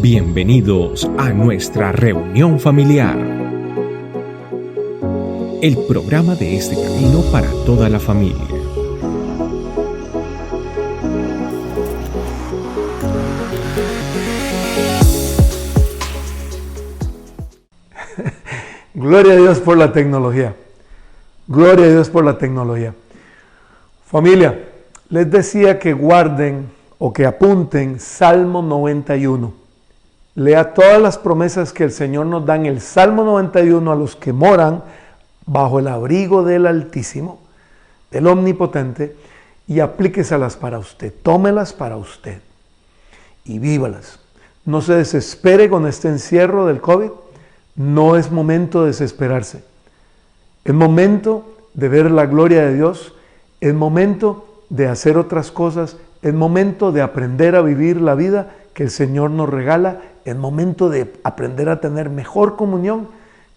Bienvenidos a nuestra reunión familiar, el programa de este camino para toda la familia. Gloria a Dios por la tecnología. Gloria a Dios por la tecnología. Familia, les decía que guarden o que apunten Salmo 91. Lea todas las promesas que el Señor nos da en el Salmo 91 a los que moran bajo el abrigo del Altísimo, del Omnipotente, y aplíqueselas para usted. Tómelas para usted y vívalas. No se desespere con este encierro del COVID. No es momento de desesperarse. Es momento de ver la gloria de Dios. Es momento de hacer otras cosas. Es momento de aprender a vivir la vida que el Señor nos regala. Es momento de aprender a tener mejor comunión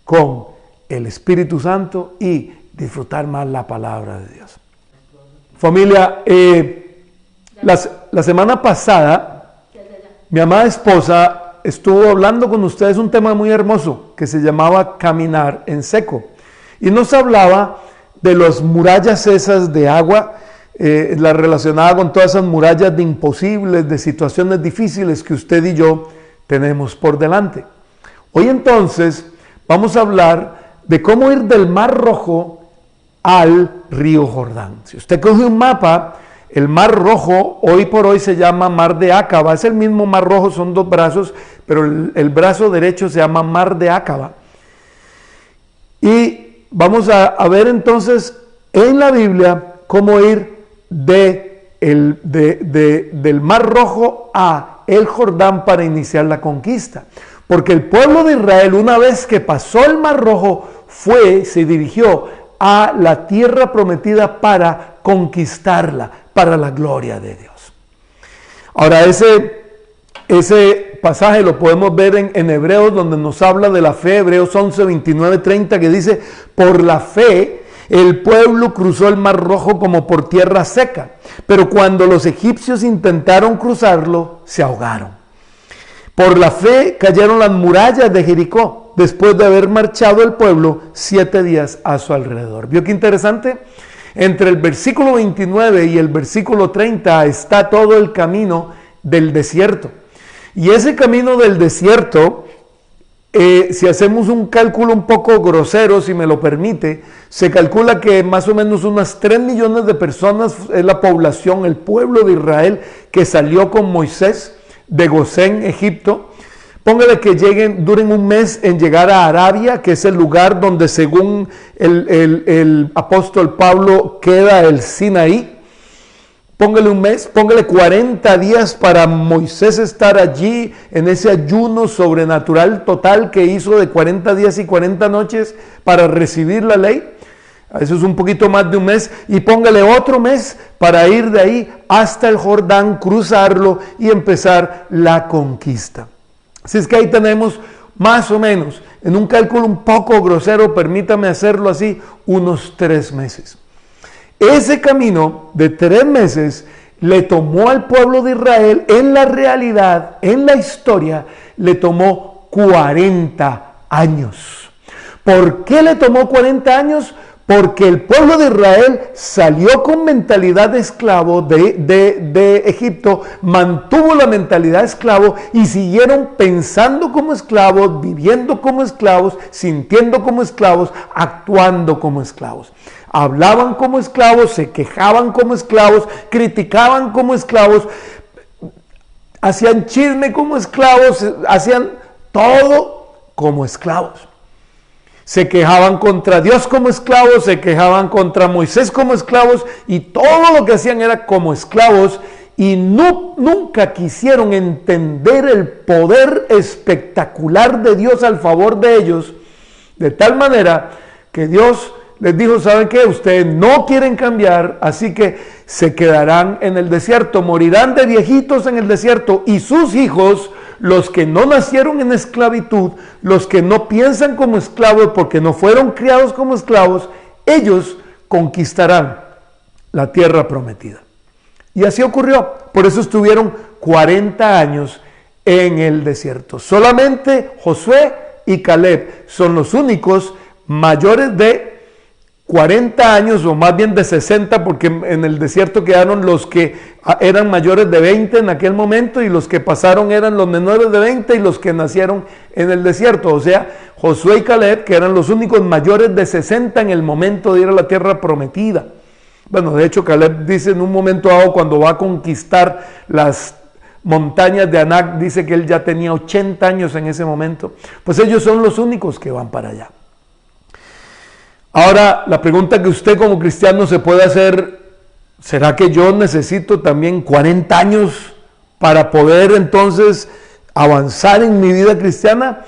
con el Espíritu Santo y disfrutar más la palabra de Dios. Familia, la semana pasada, mi amada esposa estuvo hablando con ustedes un tema muy hermoso que se llamaba caminar en seco. Y nos hablaba de las murallas esas de agua, la relacionada con todas esas murallas de imposibles, de situaciones difíciles que usted y yo tenemos por delante. Hoy entonces vamos a hablar de cómo ir del Mar Rojo al río Jordán. Si usted coge un mapa, el Mar Rojo hoy por hoy se llama Mar de Acaba. Es el mismo Mar Rojo, son dos brazos, pero el brazo derecho se llama Mar de Acaba. Y vamos a ver entonces en la Biblia cómo ir del Mar Rojo a el Jordán para iniciar la conquista. Porque el pueblo de Israel, una vez que pasó el Mar Rojo, se dirigió a la tierra prometida para conquistarla, para la gloria de Dios. Ahora, ese pasaje lo podemos ver en Hebreos, donde nos habla de la fe, Hebreos 11, 29, 30, que dice: por la fe el pueblo cruzó el Mar Rojo como por tierra seca, pero cuando los egipcios intentaron cruzarlo, se ahogaron. Por la fe cayeron las murallas de Jericó, después de haber marchado el pueblo 7 días a su alrededor. ¿Vio qué interesante? Entre el versículo 29 y el versículo 30 está todo el camino del desierto. Y ese camino del desierto, si hacemos un cálculo un poco grosero, si me lo permite, se calcula que más o menos unas 3 millones de personas es la población, el pueblo de Israel que salió con Moisés de Gosén, Egipto. Póngale que duren un mes en llegar a Arabia, que es el lugar donde según el apóstol Pablo queda el Sinaí. Póngale un mes, póngale 40 días para Moisés estar allí en ese ayuno sobrenatural total que hizo de 40 días y 40 noches para recibir la ley. Eso es un poquito más de un mes. Y póngale otro mes para ir de ahí hasta el Jordán, cruzarlo y empezar la conquista. Así es que ahí tenemos más o menos, en un cálculo un poco grosero, permítame hacerlo así, unos 3 meses. Ese camino de 3 meses le tomó al pueblo de Israel, en la realidad, en la historia, le tomó 40 años. ¿Por qué le tomó 40 años? Porque el pueblo de Israel salió con mentalidad de esclavo de Egipto, mantuvo la mentalidad de esclavo y siguieron pensando como esclavos, viviendo como esclavos, sintiendo como esclavos, actuando como esclavos. Hablaban como esclavos, se quejaban como esclavos, criticaban como esclavos, hacían chisme como esclavos, hacían todo como esclavos. Se quejaban contra Dios como esclavos, se quejaban contra Moisés como esclavos y todo lo que hacían era como esclavos y nunca quisieron entender el poder espectacular de Dios al favor de ellos, de tal manera que Dios les dijo: ¿saben qué? Ustedes no quieren cambiar, así que se quedarán en el desierto, morirán de viejitos en el desierto y sus hijos, los que no nacieron en esclavitud, los que no piensan como esclavos porque no fueron criados como esclavos, ellos conquistarán la tierra prometida. Y así ocurrió. Por eso estuvieron 40 años en el desierto. Solamente Josué y Caleb son los únicos mayores de 40 años, o más bien de 60, porque en el desierto quedaron los que eran mayores de 20 en aquel momento, y los que pasaron eran los menores de 20 y los que nacieron en el desierto. O sea, Josué y Caleb, que eran los únicos mayores de 60 en el momento de ir a la tierra prometida. Bueno, de hecho, Caleb dice en un momento dado, cuando va a conquistar las montañas de Anac, dice que él ya tenía 80 años en ese momento. Pues ellos son los únicos que van para allá. Ahora, la pregunta que usted como cristiano se puede hacer: ¿será que yo necesito también 40 años para poder entonces avanzar en mi vida cristiana?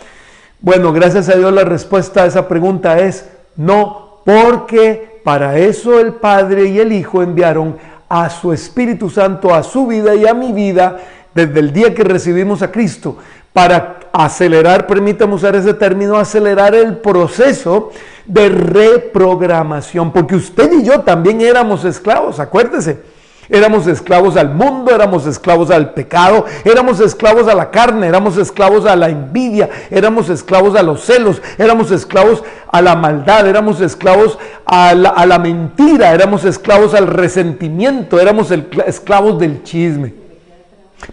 Bueno, gracias a Dios la respuesta a esa pregunta es no, porque para eso el Padre y el Hijo enviaron a su Espíritu Santo a su vida y a mi vida desde el día que recibimos a Cristo, para acelerar, permítame usar ese término, acelerar el proceso de reprogramación, porque usted y yo también éramos esclavos, acuérdese, éramos esclavos al mundo, éramos esclavos al pecado, éramos esclavos a la carne, éramos esclavos a la envidia, éramos esclavos a los celos, éramos esclavos a la maldad, éramos esclavos a la mentira, éramos esclavos al resentimiento, éramos esclavos del chisme.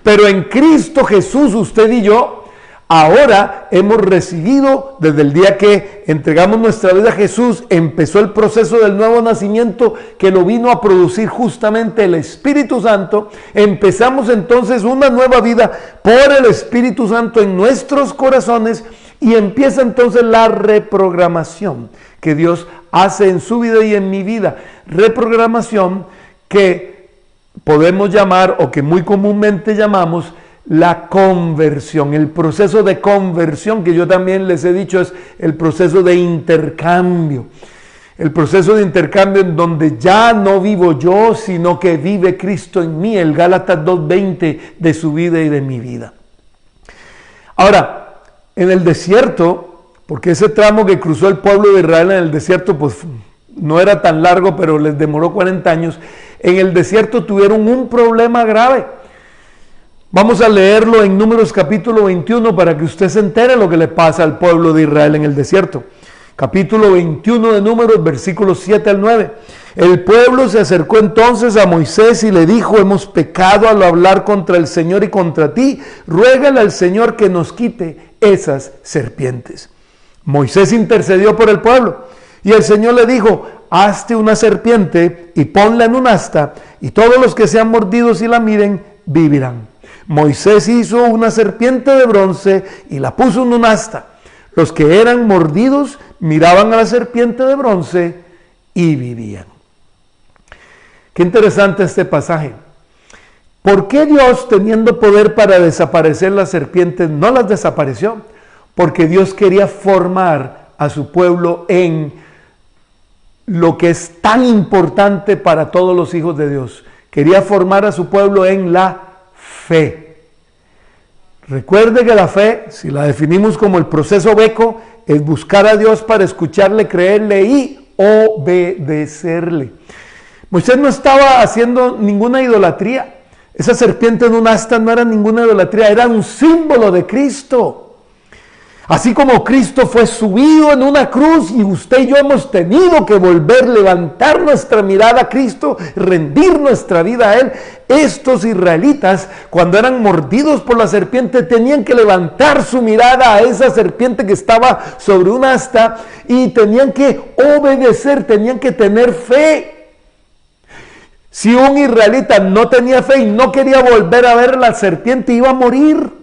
Pero en Cristo Jesús, usted y yo, ahora hemos recibido, desde el día que entregamos nuestra vida a Jesús, empezó el proceso del nuevo nacimiento que lo vino a producir justamente el Espíritu Santo. Empezamos entonces una nueva vida por el Espíritu Santo en nuestros corazones, y empieza entonces la reprogramación que Dios hace en su vida y en mi vida. Reprogramación que podemos llamar, o que muy comúnmente llamamos, la conversión. El proceso de conversión, que yo también les he dicho, es el proceso de intercambio. El proceso de intercambio en donde ya no vivo yo, sino que vive Cristo en mí. El Gálatas 2:20 de su vida y de mi vida. Ahora, en el desierto, porque ese tramo que cruzó el pueblo de Israel en el desierto, pues no era tan largo, pero les demoró 40 años. En el desierto tuvieron un problema grave. Vamos a leerlo en Números capítulo 21 para que usted se entere lo que le pasa al pueblo de Israel en el desierto. Capítulo 21 de Números, versículos 7 al 9. El pueblo se acercó entonces a Moisés y le dijo: hemos pecado al hablar contra el Señor y contra ti. Ruégale al Señor que nos quite esas serpientes. Moisés intercedió por el pueblo, y el Señor le dijo: hazte una serpiente y ponla en un asta, y todos los que sean mordidos y la miren vivirán. Moisés hizo una serpiente de bronce y la puso en un asta. Los que eran mordidos miraban a la serpiente de bronce y vivían. Qué interesante este pasaje. ¿Por qué Dios, teniendo poder para desaparecer las serpientes, no las desapareció? Porque Dios quería formar a su pueblo en lo que es tan importante para todos los hijos de Dios. Quería formar a su pueblo en la fe. Recuerde que la fe, si la definimos como el proceso Beco, es buscar a Dios para escucharle, creerle y obedecerle. Moisés no estaba haciendo ninguna idolatría. Esa serpiente en un asta no era ninguna idolatría, era un símbolo de Cristo. Así como Cristo fue subido en una cruz y usted y yo hemos tenido que levantar nuestra mirada a Cristo, rendir nuestra vida a Él, estos israelitas, cuando eran mordidos por la serpiente, tenían que levantar su mirada a esa serpiente que estaba sobre un asta y tenían que obedecer, tenían que tener fe. Si un israelita no tenía fe y no quería volver a ver la serpiente, iba a morir.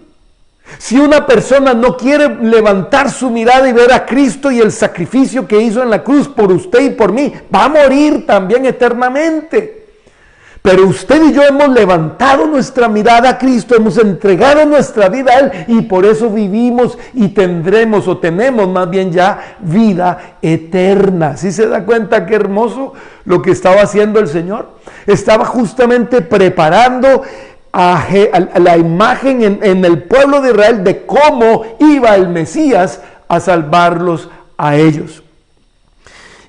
Si una persona no quiere levantar su mirada y ver a Cristo y el sacrificio que hizo en la cruz por usted y por mí, va a morir también eternamente. Pero usted y yo hemos levantado nuestra mirada a Cristo, hemos entregado nuestra vida a Él, y por eso vivimos y tendremos, o tenemos más bien ya, vida eterna. ¿Sí se da cuenta qué hermoso lo que estaba haciendo el Señor? Estaba justamente preparando a la imagen en el pueblo de Israel de cómo iba el Mesías a salvarlos a ellos.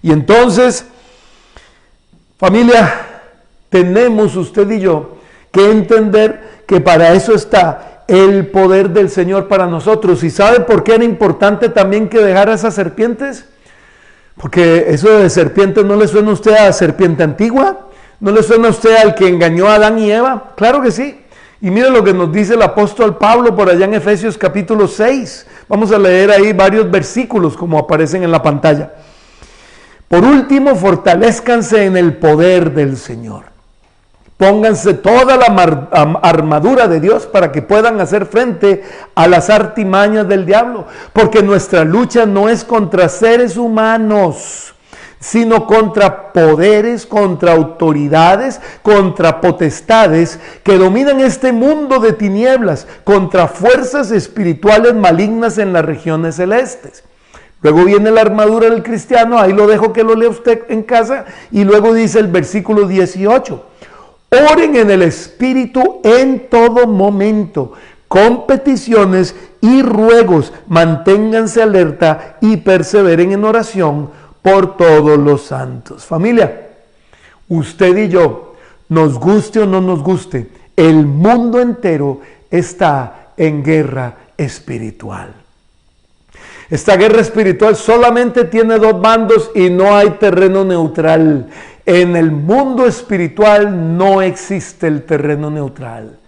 Y entonces, familia, tenemos usted y yo que entender que para eso está el poder del Señor para nosotros. ¿Y sabe por qué era importante también que dejara esas serpientes? Porque eso de serpiente, ¿no le suena a usted a serpiente antigua? ¿No le suena a usted al que engañó a Adán y Eva? Claro que sí. Y mire lo que nos dice el apóstol Pablo por allá en Efesios capítulo 6. Vamos a leer ahí varios versículos como aparecen en la pantalla. Por último, fortalezcanse en el poder del Señor. Pónganse toda la armadura de Dios para que puedan hacer frente a las artimañas del diablo. Porque nuestra lucha no es contra seres humanos, sino contra poderes, contra autoridades, contra potestades que dominan este mundo de tinieblas, contra fuerzas espirituales malignas en las regiones celestes. Luego viene la armadura del cristiano, ahí lo dejo que lo lea usted en casa, y luego dice el versículo 18, oren en el Espíritu en todo momento, con peticiones y ruegos, manténganse alerta y perseveren en oración por todos los santos. Familia, usted y yo, nos guste o no nos guste, el mundo entero está en guerra espiritual. Esta guerra espiritual solamente tiene dos bandos y no hay terreno neutral. En el mundo espiritual no existe el terreno neutral.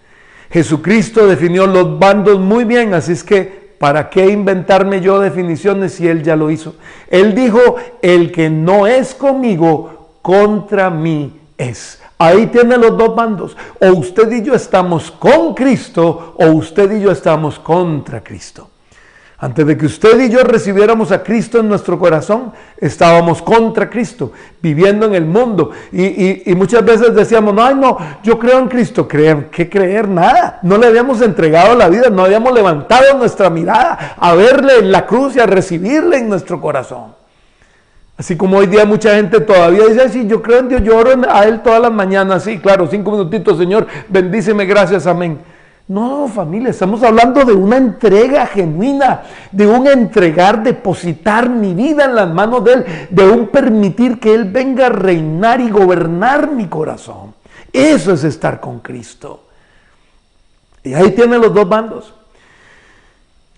Jesucristo definió los bandos muy bien, así es que ¿para qué inventarme yo definiciones si Él ya lo hizo? Él dijo, el que no es conmigo, contra mí es. Ahí tiene los dos bandos. O usted y yo estamos con Cristo, o usted y yo estamos contra Cristo. Antes de que usted y yo recibiéramos a Cristo en nuestro corazón, estábamos contra Cristo, viviendo en el mundo. Y muchas veces decíamos, no, yo creo en Cristo. ¿Qué creer? Nada. No le habíamos entregado la vida, no habíamos levantado nuestra mirada a verle en la cruz y a recibirle en nuestro corazón. Así como hoy día mucha gente todavía dice, sí, yo creo en Dios, yo oro a Él todas las mañanas. Sí, claro, 5 minutitos, Señor, bendíceme, gracias, amén. No, familia, estamos hablando de una entrega genuina, de un entregar, depositar mi vida en las manos de Él, de un permitir que Él venga a reinar y gobernar mi corazón. Eso es estar con Cristo. Y ahí tiene los dos bandos.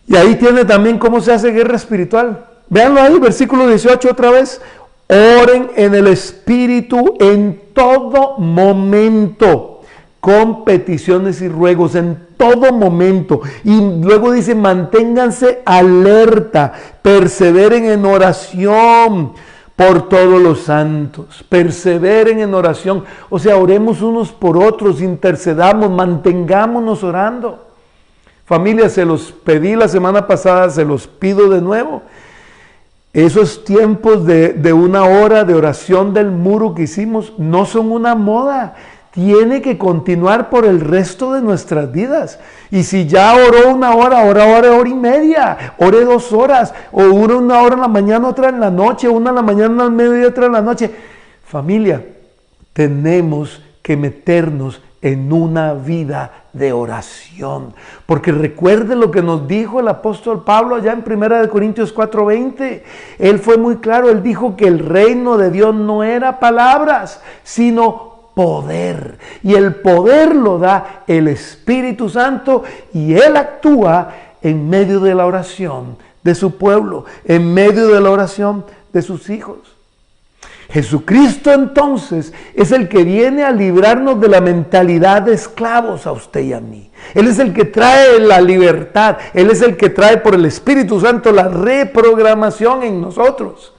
Y ahí tiene también cómo se hace guerra espiritual. Véanlo ahí, versículo 18 otra vez. Oren en el Espíritu en todo momento, con peticiones y ruegos en todo momento. Y luego dice, manténganse alerta, perseveren en oración por todos los santos. Perseveren en oración. O sea, oremos unos por otros, intercedamos, mantengámonos orando. Familia, se los pedí la semana pasada, se los pido de nuevo. Esos tiempos de 1 hora de oración del muro que hicimos no son una moda. Tiene que continuar por el resto de nuestras vidas. Y si ya oró 1 hora, ore 1 hora y media, ore 2 horas, o ore 1 hora en la mañana, otra en la noche, una en la mañana, al mediodía, otra en la noche. Familia, tenemos que meternos en una vida de oración. Porque recuerde lo que nos dijo el apóstol Pablo allá en 1 Corintios 4:20. Él fue muy claro, él dijo que el reino de Dios no era palabras, sino poder, y el poder lo da el Espíritu Santo, y Él actúa en medio de la oración de su pueblo, en medio de la oración de sus hijos. Jesucristo entonces es el que viene a librarnos de la mentalidad de esclavos a usted y a mí. Él es el que trae la libertad, Él es el que trae por el Espíritu Santo la reprogramación en nosotros.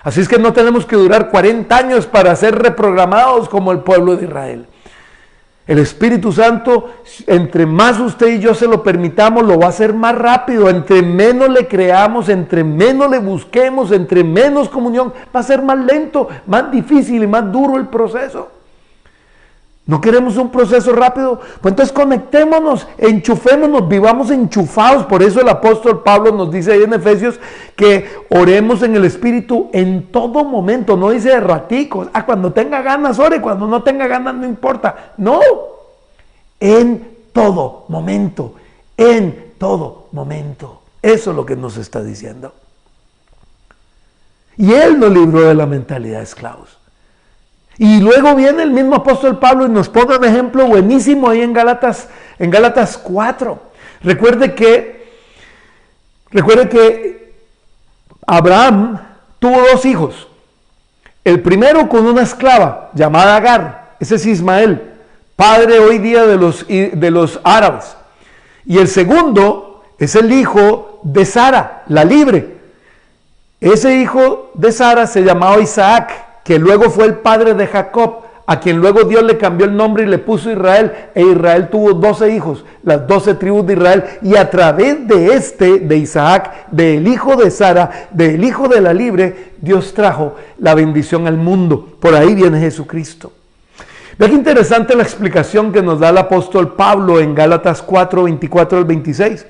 Así es que no tenemos que durar 40 años para ser reprogramados como el pueblo de Israel. El Espíritu Santo, entre más usted y yo se lo permitamos, lo va a hacer más rápido. Entre menos le creamos, entre menos le busquemos, entre menos comunión, va a ser más lento, más difícil y más duro el proceso. ¿No queremos un proceso rápido? Pues entonces conectémonos, enchufémonos, vivamos enchufados. Por eso el apóstol Pablo nos dice ahí en Efesios que oremos en el Espíritu en todo momento. No dice de raticos. Cuando tenga ganas ore, cuando no tenga ganas no importa. No, en todo momento, en todo momento. Eso es lo que nos está diciendo. Y Él nos libró de la mentalidad de esclavos. Y luego viene el mismo apóstol Pablo y nos pone un ejemplo buenísimo ahí en Gálatas 4. Recuerde que Abraham tuvo 2 hijos. El primero con una esclava llamada Agar, ese es Ismael, padre hoy día de los árabes. Y el segundo es el hijo de Sara, la libre. Ese hijo de Sara se llamaba Isaac, que luego fue el padre de Jacob, a quien luego Dios le cambió el nombre y le puso Israel, e Israel tuvo 12 hijos, las 12 tribus de Israel, y a través de Isaac, del hijo de Sara, del hijo de la libre, Dios trajo la bendición al mundo. Por ahí viene Jesucristo. Vea qué interesante la explicación que nos da el apóstol Pablo en Gálatas 4, 24 al 26.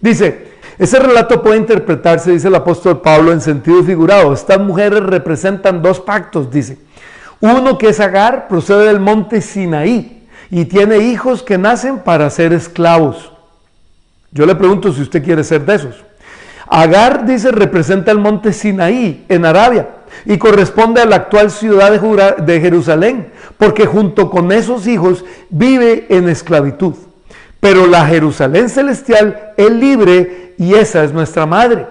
Dice, ese relato puede interpretarse, dice el apóstol Pablo, en sentido figurado. Estas mujeres representan 2 pactos, dice. Uno, que es Agar, procede del monte Sinaí y tiene hijos que nacen para ser esclavos. Yo le pregunto si usted quiere ser de esos. Agar, dice, representa el monte Sinaí en Arabia y corresponde a la actual ciudad de Jerusalén, porque junto con esos hijos vive en esclavitud. Pero la Jerusalén celestial es libre y esa es nuestra madre.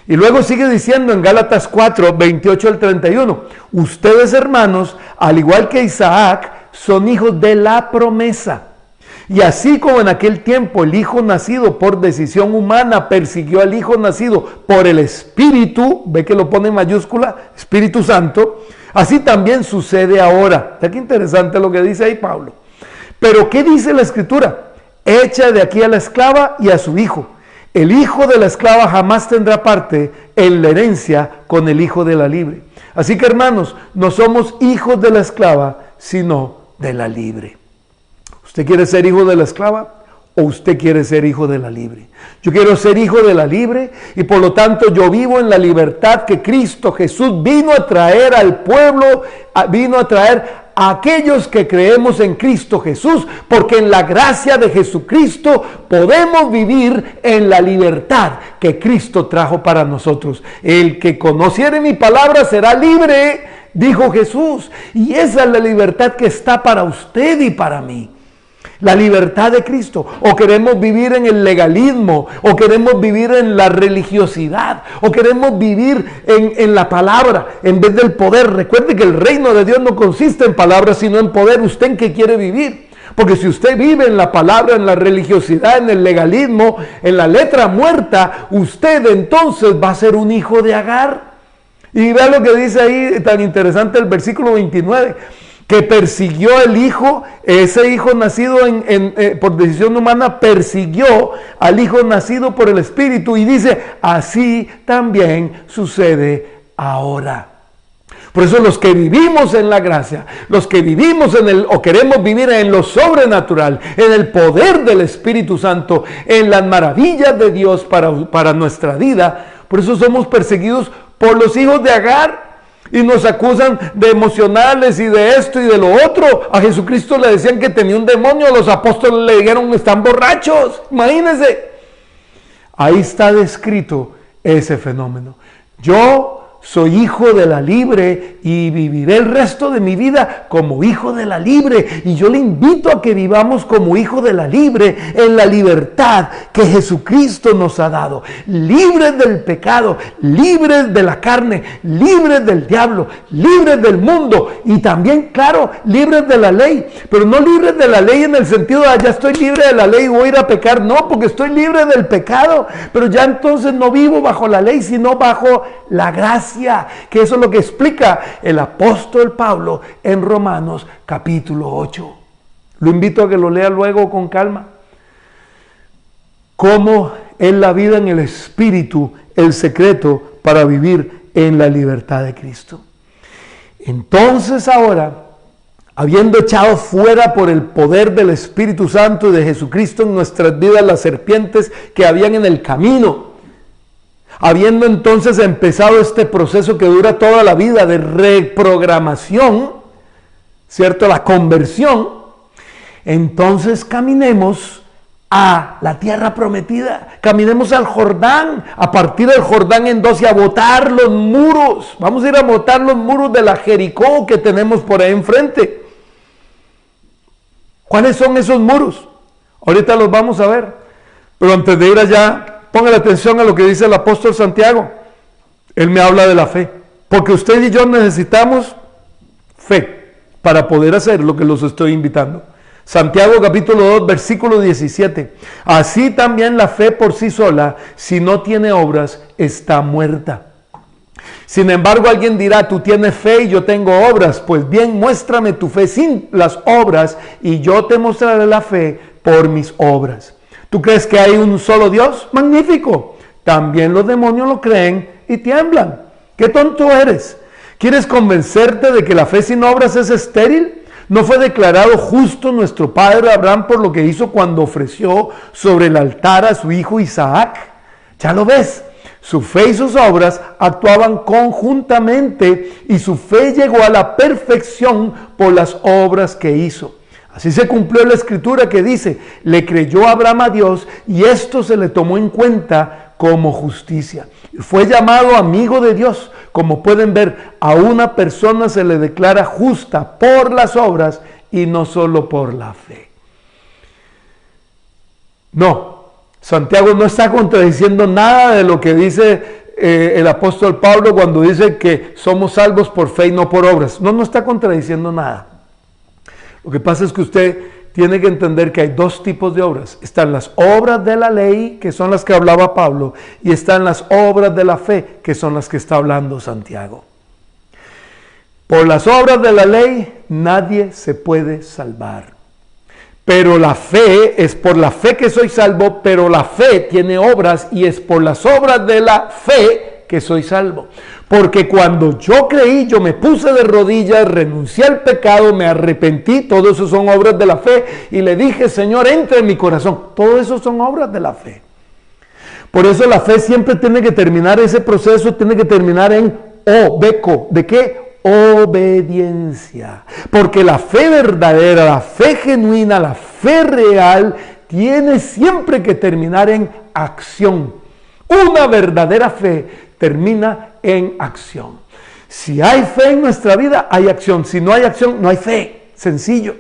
Y luego sigue diciendo en Gálatas 4, 28 al 31, ustedes, hermanos, al igual que Isaac, son hijos de la promesa. Y así como en aquel tiempo el hijo nacido por decisión humana persiguió al hijo nacido por el Espíritu, ve que lo pone en mayúscula, Espíritu Santo, así también sucede ahora. ¿Qué interesante lo que dice ahí Pablo? Pero ¿qué dice la Escritura? Echa de aquí a la esclava y a su hijo. El hijo de la esclava jamás tendrá parte en la herencia con el hijo de la libre. Así que, hermanos, no somos hijos de la esclava, sino de la libre. ¿Usted quiere ser hijo de la esclava o usted quiere ser hijo de la libre? Yo quiero ser hijo de la libre y por lo tanto yo vivo en la libertad que Cristo Jesús vino a traer al pueblo, vino a traer a aquellos que creemos en Cristo Jesús, porque en la gracia de Jesucristo podemos vivir en la libertad que Cristo trajo para nosotros. El que conociere mi palabra será libre, dijo Jesús, y esa es la libertad que está para usted y para mí. La libertad de Cristo. O queremos vivir en el legalismo, o queremos vivir en la religiosidad, o queremos vivir en la palabra en vez del poder. Recuerde que el reino de Dios no consiste en palabras sino en poder. ¿Usted en qué quiere vivir? Porque si usted vive en la palabra, en la religiosidad, en el legalismo, en la letra muerta, usted entonces va a ser un hijo de Agar. Y vea lo que dice ahí tan interesante el versículo 29. Que persiguió el hijo, ese hijo nacido por decisión humana, persiguió al hijo nacido por el Espíritu, y dice, así también sucede ahora. Por eso los que vivimos en la gracia, los que vivimos o queremos vivir en lo sobrenatural, en el poder del Espíritu Santo, en las maravillas de Dios para nuestra vida, por eso somos perseguidos por los hijos de Agar. Y nos acusan de emocionales y de esto y de lo otro. A Jesucristo le decían que tenía un demonio. Los apóstoles le dijeron, están borrachos. Imagínense. Ahí está descrito ese fenómeno. Yo soy hijo de la libre y viviré el resto de mi vida como hijo de la libre. Y yo le invito a que vivamos como hijo de la libre en la libertad que Jesucristo nos ha dado. Libres del pecado, libres de la carne, libres del diablo, libres del mundo y también, claro, libres de la ley. Pero no libres de la ley en el sentido de, ya estoy libre de la ley y voy a ir a pecar. No, porque estoy libre del pecado. Pero ya entonces no vivo bajo la ley, sino bajo la gracia. Que eso es lo que explica el apóstol Pablo en Romanos capítulo 8. Lo invito a que lo lea luego con calma. ¿Cómo es la vida en el Espíritu el secreto para vivir en la libertad de Cristo? Entonces ahora, habiendo echado fuera por el poder del Espíritu Santo y de Jesucristo en nuestras vidas las serpientes que habían en el camino, habiendo entonces empezado este proceso que dura toda la vida de reprogramación, ¿cierto? La conversión, entonces caminemos a la tierra prometida, caminemos al Jordán, a partir del Jordán en 2 y a botar los muros. Vamos a ir a botar los muros de la Jericó que tenemos por ahí enfrente. ¿Cuáles son esos muros? Ahorita los vamos a ver. Pero antes de ir allá, ponga atención a lo que dice el apóstol Santiago. Él me habla de la fe, porque usted y yo necesitamos fe para poder hacer lo que los estoy invitando. Santiago capítulo 2, versículo 17. Así también la fe por sí sola, si no tiene obras, está muerta. Sin embargo, alguien dirá, tú tienes fe y yo tengo obras. Pues bien, muéstrame tu fe sin las obras y yo te mostraré la fe por mis obras. ¿Tú crees que hay un solo Dios? Magnífico. También los demonios lo creen y tiemblan. ¡Qué tonto eres! ¿Quieres convencerte de que la fe sin obras es estéril? ¿No fue declarado justo nuestro padre Abraham por lo que hizo cuando ofreció sobre el altar a su hijo Isaac? Ya lo ves. Su fe y sus obras actuaban conjuntamente y su fe llegó a la perfección por las obras que hizo. Así se cumplió la escritura que dice, le creyó Abraham a Dios y esto se le tomó en cuenta como justicia. Fue llamado amigo de Dios. Como pueden ver, a una persona se le declara justa por las obras y no solo por la fe. No, Santiago no está contradiciendo nada de lo que dice el apóstol Pablo cuando dice que somos salvos por fe y no por obras. No está contradiciendo nada. Lo que pasa es que usted tiene que entender que hay dos tipos de obras. Están las obras de la ley, que son las que hablaba Pablo, y están las obras de la fe, que son las que está hablando Santiago. Por las obras de la ley, nadie se puede salvar. Pero la fe, es por la fe que soy salvo, pero la fe tiene obras y es por las obras de la fe que soy salvo. Porque cuando yo creí, yo me puse de rodillas, renuncié al pecado, me arrepentí, todo eso son obras de la fe, y le dije, Señor, entra en mi corazón. Todo eso son obras de la fe. Por eso la fe siempre tiene que terminar, ese proceso tiene que terminar en beco. ¿De qué? Obediencia. Porque la fe verdadera, la fe genuina, la fe real, tiene siempre que terminar en acción. Una verdadera fe termina en acción. Si hay fe en nuestra vida, hay acción. Si no hay acción, no hay fe. Sencillo.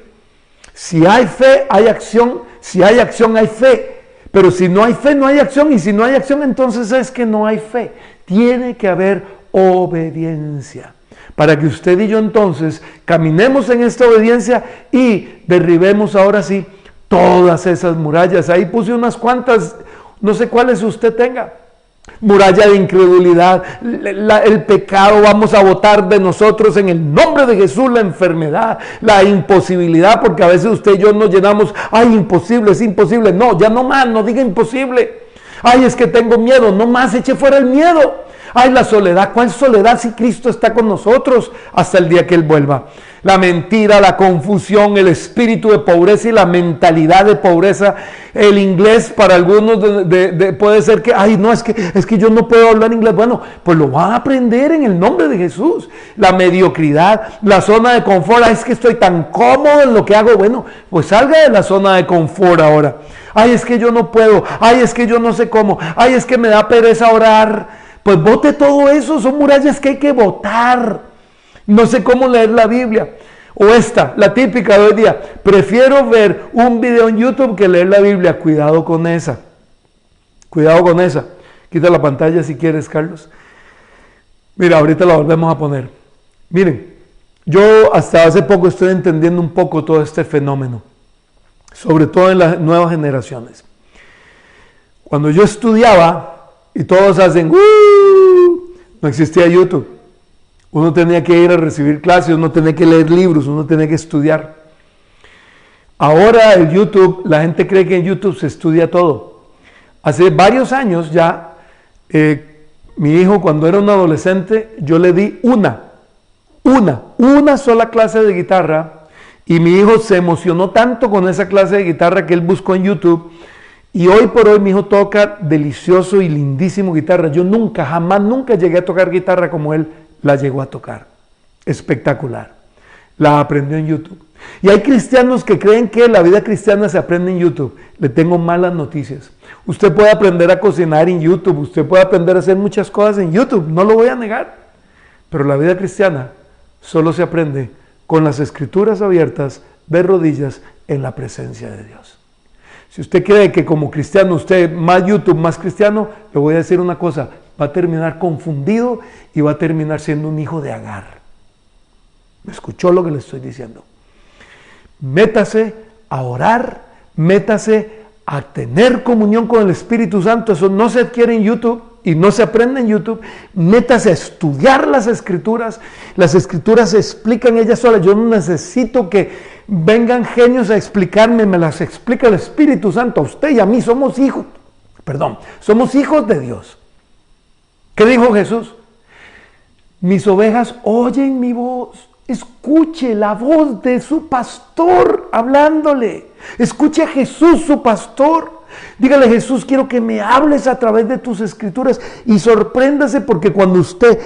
Si hay fe, hay acción. Si hay acción, hay fe. Pero si no hay fe, no hay acción. Y si no hay acción, entonces es que no hay fe. Tiene que haber obediencia. Para que usted y yo entonces caminemos en esta obediencia y derribemos ahora sí todas esas murallas. Ahí puse unas cuantas, no sé cuáles usted tenga. Muralla de incredulidad, el pecado, vamos a botar de nosotros en el nombre de Jesús la enfermedad, la imposibilidad, porque a veces usted y yo nos llenamos, ay, imposible, es imposible. No, ya no más, no diga imposible. Ay, es que tengo miedo, no más, eche fuera el miedo. Ay, la soledad, ¿cuál soledad si Cristo está con nosotros hasta el día que Él vuelva? La mentira, la confusión, el espíritu de pobreza y la mentalidad de pobreza. El inglés para algunos puede ser que, ay, no, es que yo no puedo hablar inglés. Bueno, pues lo van a aprender en el nombre de Jesús. La mediocridad, la zona de confort, ay, es que estoy tan cómodo en lo que hago. Bueno, pues salga de la zona de confort ahora. Ay, es que yo no puedo, ay, es que yo no sé cómo, ay, es que me da pereza orar. Pues bote todo eso, son murallas que hay que botar. No sé cómo leer la Biblia. O esta, la típica de hoy día. Prefiero ver un video en YouTube que leer la Biblia. Cuidado con esa. Cuidado con esa. Quita la pantalla si quieres, Carlos. Mira, ahorita la volvemos a poner. Miren, yo hasta hace poco estoy entendiendo un poco todo este fenómeno. Sobre todo en las nuevas generaciones. Cuando yo estudiaba, y todos hacen, no existía YouTube. Uno tenía que ir a recibir clases, uno tenía que leer libros, uno tenía que estudiar. Ahora el YouTube, la gente cree que en YouTube se estudia todo. Hace varios años ya, mi hijo cuando era un adolescente, yo le di una sola clase de guitarra, y mi hijo se emocionó tanto con esa clase de guitarra que él buscó en YouTube. Y hoy por hoy mi hijo toca delicioso y lindísimo guitarra. Yo nunca llegué a tocar guitarra como él la llegó a tocar. Espectacular. La aprendió en YouTube. Y hay cristianos que creen que la vida cristiana se aprende en YouTube. Le tengo malas noticias. Usted puede aprender a cocinar en YouTube. Usted puede aprender a hacer muchas cosas en YouTube. No lo voy a negar. Pero la vida cristiana solo se aprende con las escrituras abiertas de rodillas en la presencia de Dios. Si usted cree que como cristiano, usted más YouTube, más cristiano, le voy a decir una cosa, va a terminar confundido y va a terminar siendo un hijo de Agar. ¿Me escuchó lo que le estoy diciendo? Métase a orar, métase a tener comunión con el Espíritu Santo. Eso no se adquiere en YouTube y no se aprende en YouTube. Métase a estudiar las Escrituras. Las Escrituras se explican ellas solas. Yo no necesito que vengan genios a explicarme, me las explica el Espíritu Santo. A usted y a mí somos hijos de Dios. ¿Qué dijo Jesús? Mis ovejas oyen mi voz. Escuche la voz de su pastor hablándole. Escuche a Jesús, su pastor. Dígale: Jesús, quiero que me hables a través de tus Escrituras. Y sorpréndase, porque cuando usted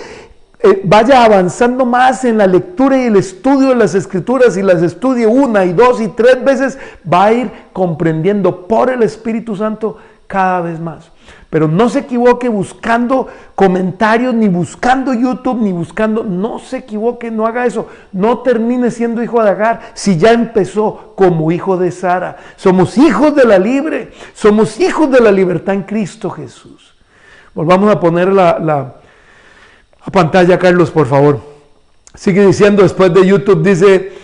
vaya avanzando más en la lectura y el estudio de las Escrituras, y las estudie 1 y 2 y 3 veces, va a ir comprendiendo por el Espíritu Santo cada vez más. Pero no se equivoque buscando comentarios, ni buscando YouTube, ni buscando... No se equivoque, no haga eso. No termine siendo hijo de Agar si ya empezó como hijo de Sara. Somos hijos de la libre. Somos hijos de la libertad en Cristo Jesús. Volvamos a poner la pantalla, Carlos, por favor. Sigue diciendo, después de YouTube, dice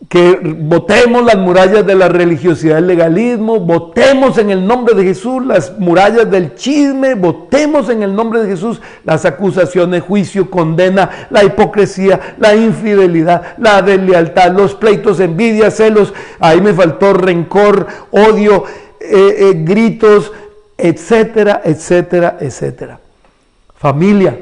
que botemos las murallas de la religiosidad, del legalismo, botemos en el nombre de Jesús las murallas del chisme, botemos en el nombre de Jesús las acusaciones, juicio, condena, la hipocresía, la infidelidad, la deslealtad, los pleitos, envidia, celos, ahí me faltó rencor, odio, gritos, etcétera, etcétera, etcétera. Familia,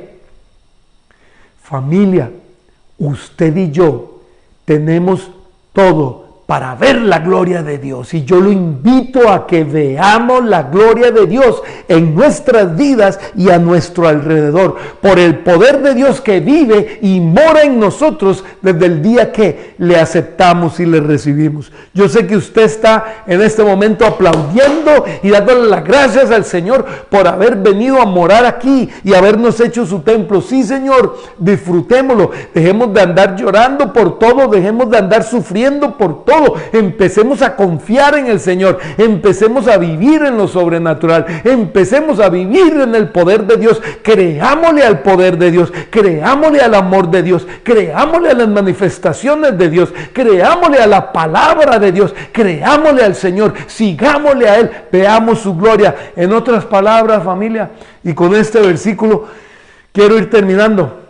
usted y yo tenemos todo para ver la gloria de Dios, y yo lo invito a que veamos la gloria de Dios en nuestras vidas y a nuestro alrededor, por el poder de Dios que vive y mora en nosotros desde el día que le aceptamos y le recibimos. Yo sé que usted está en este momento aplaudiendo y dándole las gracias al Señor por haber venido a morar aquí y habernos hecho su templo. Sí, Señor, disfrutémoslo, dejemos de andar llorando por todo, dejemos de andar sufriendo por todo. Empecemos a confiar en el Señor, empecemos a vivir en lo sobrenatural, empecemos a vivir en el poder de Dios. Creámosle al poder de Dios, creámosle al amor de Dios, creámosle a las manifestaciones de Dios, creámosle a la palabra de Dios, creámosle al Señor, sigámosle a Él, veamos su gloria. En otras palabras, familia, y con este versículo quiero ir terminando: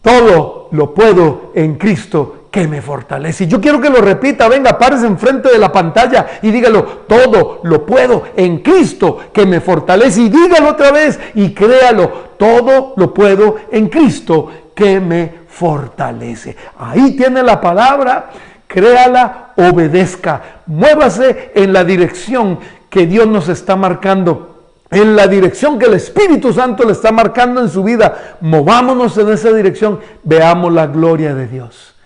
todo lo puedo en Cristo que me fortalece. Y yo quiero que lo repita. Venga, párese enfrente de la pantalla y dígalo: todo lo puedo en Cristo que me fortalece. Y dígalo otra vez y créalo: todo lo puedo en Cristo que me fortalece. Ahí tiene la palabra. Créala, obedezca, muévase en la dirección que Dios nos está marcando, en la dirección que el Espíritu Santo le está marcando en su vida. Movámonos en esa dirección, veamos la gloria de Dios.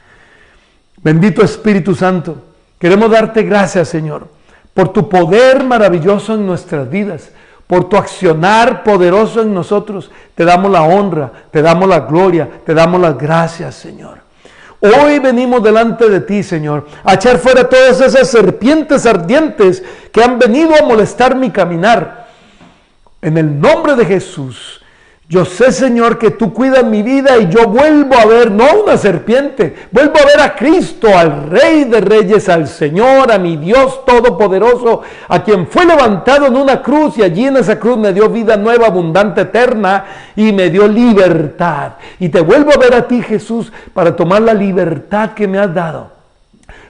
Bendito Espíritu Santo, queremos darte gracias, Señor, por tu poder maravilloso en nuestras vidas, por tu accionar poderoso en nosotros. Te damos la honra, te damos la gloria, te damos las gracias, Señor. Hoy venimos delante de ti, Señor, a echar fuera todas esas serpientes ardientes que han venido a molestar mi caminar. En el nombre de Jesús, yo sé, Señor, que tú cuidas mi vida y yo vuelvo a ver, no una serpiente, vuelvo a ver a Cristo, al Rey de Reyes, al Señor, a mi Dios Todopoderoso, a quien fue levantado en una cruz, y allí en esa cruz me dio vida nueva, abundante, eterna, y me dio libertad. Y te vuelvo a ver a ti, Jesús, para tomar la libertad que me has dado,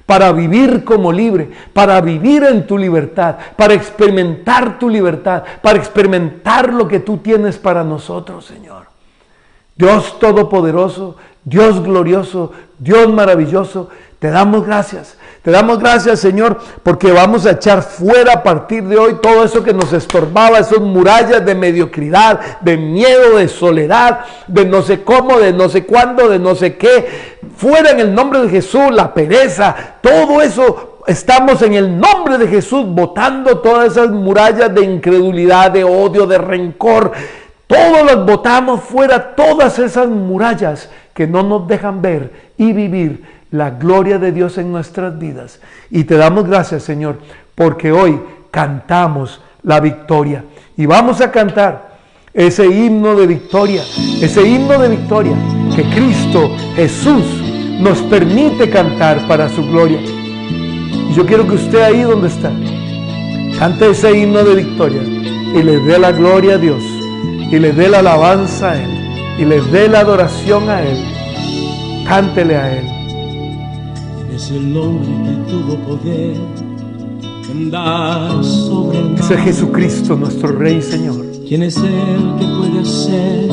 para vivir como libre, para vivir en tu libertad, para experimentar tu libertad, para experimentar lo que tú tienes para nosotros, Señor. Dios Todopoderoso, Dios glorioso, Dios maravilloso, te damos gracias. Te damos gracias, Señor, porque vamos a echar fuera a partir de hoy todo eso que nos estorbaba, esas murallas de mediocridad, de miedo, de soledad, de no sé cómo, de no sé cuándo, de no sé qué. Fuera en el nombre de Jesús, la pereza, todo eso. Estamos en el nombre de Jesús botando todas esas murallas de incredulidad, de odio, de rencor. Todos las botamos fuera, todas esas murallas que no nos dejan ver y vivir la gloria de Dios en nuestras vidas. Y te damos gracias, Señor, porque hoy cantamos la victoria. Y vamos a cantar ese himno de victoria que Cristo Jesús nos permite cantar para su gloria. Y yo quiero que usted ahí donde está, cante ese himno de victoria y le dé la gloria a Dios, y le dé la alabanza a Él, y le dé la adoración a Él. Cántele a Él. Es el hombre que tuvo poder andar sobre el mar. Ese es Jesucristo, nuestro Rey y Señor. ¿Quién es el que puede hacer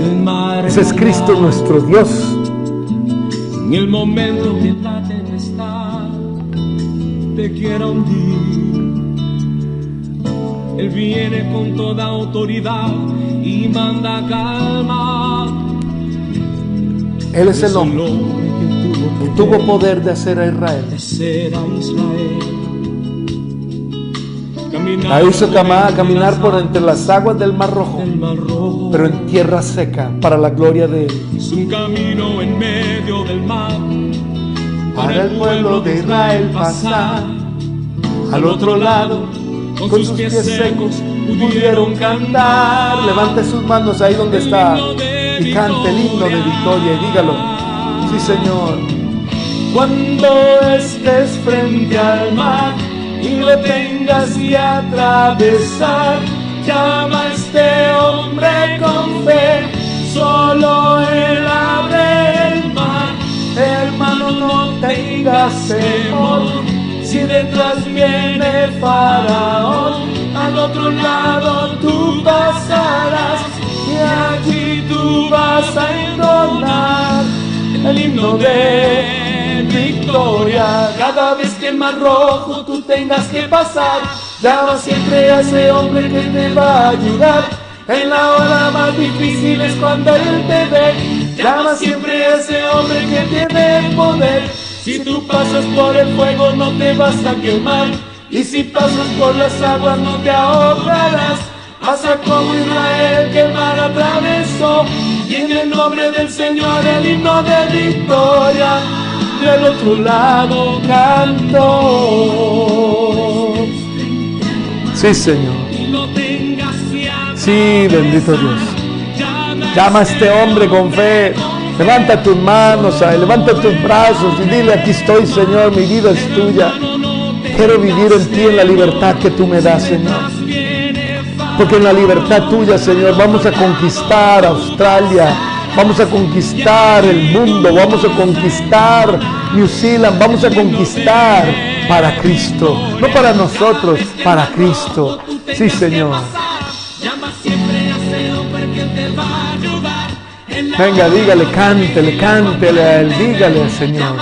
el mar? Ese es Cristo, nuestro Dios. En el momento que la tempestad te quiera hundir, Él viene con toda autoridad y manda calma. Él es el hombre que tuvo poder de hacer a Israel. La hizo caminar por entre las aguas del Mar Rojo, pero en tierra seca, para la gloria de Él. Hizo un camino en medio del mar para el pueblo de Israel pasar. Al otro lado, con sus pies secos, pudieron cantar. Levante sus manos ahí donde está y cante el himno de victoria y dígalo. Sí, Señor. Cuando estés frente al mar y lo tengas que atravesar, llama a este hombre con fe, solo Él abre el mar. Hermano, no tengas temor, si detrás viene Faraón, al otro lado tú pasarás y allí tú vas a entonar el himno de victoria. Cada vez que el Mar Rojo tú tengas que pasar, llama siempre a ese hombre que te va a ayudar. En la hora más difícil es cuando Él te ve. Llama siempre a ese hombre que tiene poder. Si tú pasas por el fuego no te vas a quemar, y si pasas por las aguas no te ahogarás. Pasa como Israel que el mar atravesó, y en el nombre del Señor el himno de victoria del otro lado cantó. Sí, Señor. Sí, bendito Dios. Llama a este hombre con fe. Levanta tus manos, levanta tus brazos y dile: aquí estoy, Señor, mi vida es tuya. Quiero vivir en ti, en la libertad que tú me das, Señor. Porque en la libertad tuya, Señor, vamos a conquistar Australia, vamos a conquistar el mundo, vamos a conquistar New Zealand, vamos a conquistar para Cristo, no para nosotros, para Cristo. Sí, Señor. Venga, dígale, cántele a Él, dígale al Señor.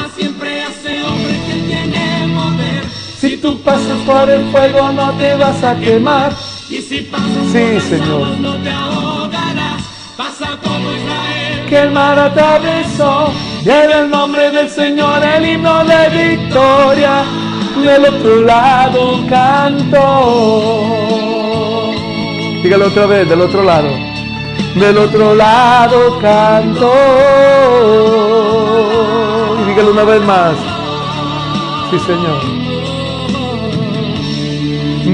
Si tú pasas por el fuego no te vas a quemar. Sí, Señor. Que el mar atravesó, lleva el nombre del Señor, el himno de victoria. Del otro lado canto. Dígale otra vez, del otro lado. Del otro lado canto. Y dígalo una vez más. Sí, Señor.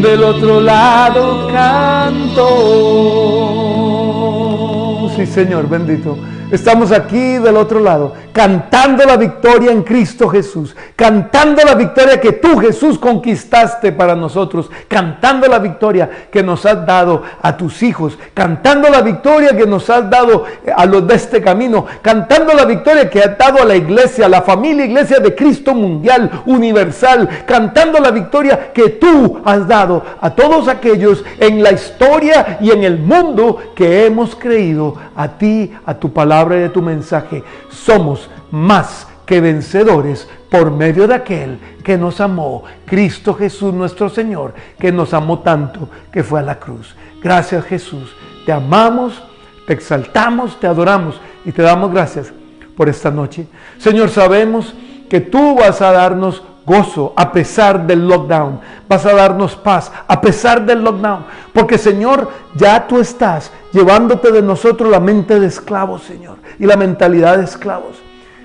Del otro lado canto. Sí, Señor, bendito. Estamos aquí del otro lado, cantando la victoria en Cristo Jesús, cantando la victoria que tú, Jesús, conquistaste para nosotros, cantando la victoria que nos has dado a tus hijos, cantando la victoria que nos has dado a los de este camino, cantando la victoria que has dado a la iglesia, a la familia iglesia de Cristo mundial, universal, cantando la victoria que tú has dado a todos aquellos en la historia y en el mundo que hemos creído a ti, a tu palabra y de tu mensaje. Somos más que vencedores por medio de aquel que nos amó, Cristo Jesús nuestro Señor, que nos amó tanto que fue a la cruz. Gracias, Jesús, te amamos, te exaltamos, te adoramos y te damos gracias por esta noche. Señor, sabemos que tú vas a darnos gozo a pesar del lockdown, vas a darnos paz a pesar del lockdown, porque, Señor, ya tú estás llevándote de nosotros la mente de esclavos, Señor, y la mentalidad de esclavos,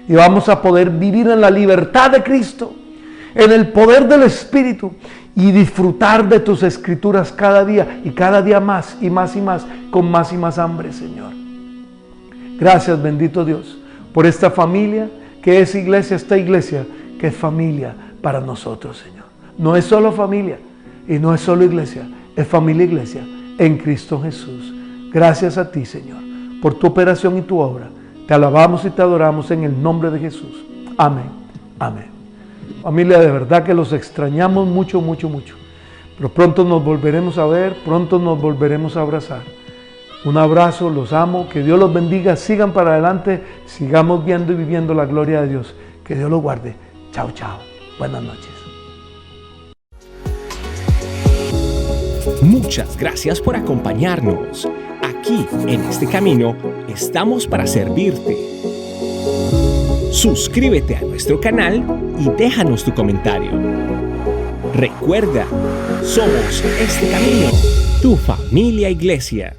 y vamos a poder vivir en la libertad de Cristo, en el poder del Espíritu, y disfrutar de tus escrituras cada día y cada día más y más y más, con más y más hambre, Señor. Gracias, bendito Dios, por esta familia que es iglesia, esta iglesia que es familia para nosotros, Señor. No es solo familia y no es solo iglesia, es familia iglesia en Cristo Jesús. Gracias a ti, Señor, por tu operación y tu obra. Te alabamos y te adoramos en el nombre de Jesús. Amén. Amén. Familia, de verdad que los extrañamos mucho, mucho, mucho. Pero pronto nos volveremos a ver, pronto nos volveremos a abrazar. Un abrazo, los amo, que Dios los bendiga, sigan para adelante, sigamos viendo y viviendo la gloria de Dios. Que Dios los guarde. Chao, chao. Buenas noches. Muchas gracias por acompañarnos. Aquí, en este camino, estamos para servirte. Suscríbete a nuestro canal y déjanos tu comentario. Recuerda, somos este camino, tu familia iglesia.